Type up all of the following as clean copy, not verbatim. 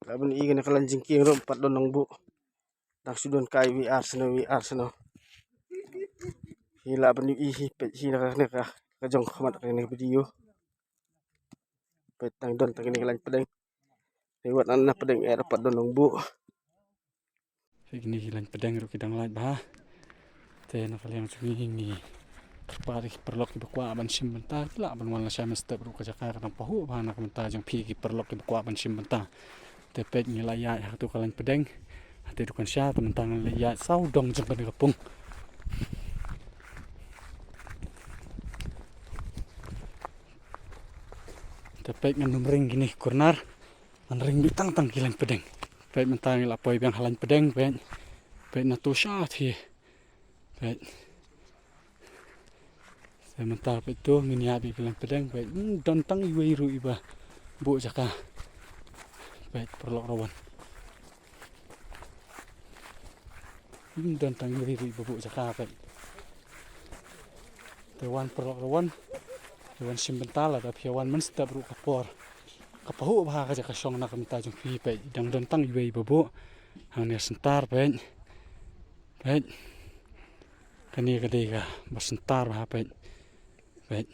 Laban ikan nakalanjing king ro pat don nang bu. Nang sudon kai we are seno. Hila ban ihi pet hila ka kajong khamat ni video. Pet tang don tang ni kalan pedeng. Lewat anak pedeng era pat don nang bu. Ini hilang pedang ro kidang lain bah. Te nakaliang sungi ni. Pari perlok ki bakwa ban sim benta la ban wala sya mestep ru ka jaka ka pahu bah nak menta jang pi ki perlok ki bakwa ban sim benta. Te pet ni laya ha tu kalan pedang. Ate du kan sya tentang laya sau dong jang kan kapung. Te pet ngan ring gini kurnar. An ring bitang tang kilang pedang. Pet mentang la poi bang halan pedang pet na tu sya thi. Pet sementara itu ngini abi bilang pedang baik dan tang iwe iru iba bu jaka baik perlok rawan dan tang iwe iru iba bu jaka baik tewan perlok rawan tewan simbentala tapi awan mensta bru kapor kapahu bah ka jaka song nak menta jong pi baik dan tang iwe iba bu hanya sentar baik baik kani kadega bersentar bah baik baik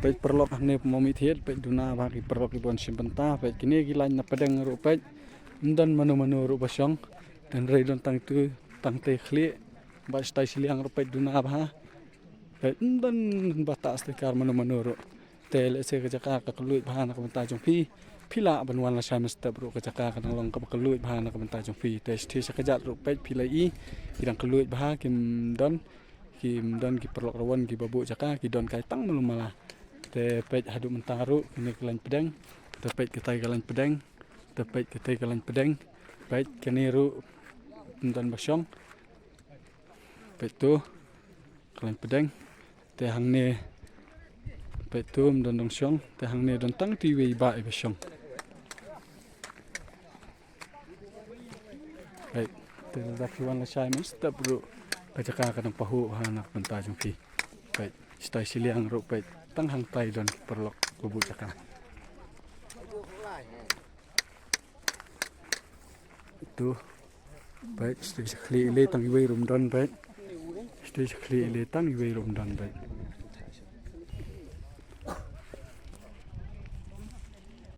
pet perlok ne momi thiet pet duna ba ki perlok ibon simbenta pet kini gilan na pedang ru pet dan manu ru basong dan rei don tang tu tang te khli ba stai siliang ru pet duna ba pet dan batas te kar manu ru tel se ka jaka ka kluit ba na ka jong pi pila ban wan la sha mestep ru ka jaka ka long ka kluit ba na ka jong pi te sti sa ka jat ru pet pilai kidang kluit ba kim don ki perlok rawan ki babu jaka ki don kai tang malum mala te pet hadu mentaru kini kalan pedang te pet ketai kalan pedang te pet ketai kalan pedang pet kini ru don basyong pet tu kalan pedang te hang ne pet tu don dong syong te hang ne don tang ti we ba e basyong pet te da kiwan la shai mas ta bru kajaka ka nang pahu hanak menta jong pi pet stai siliang ru pet tang hang tai don perlok kubu jaka itu pet stai khli le tang iwe rum don pet stai khli le tang iwe rum don pet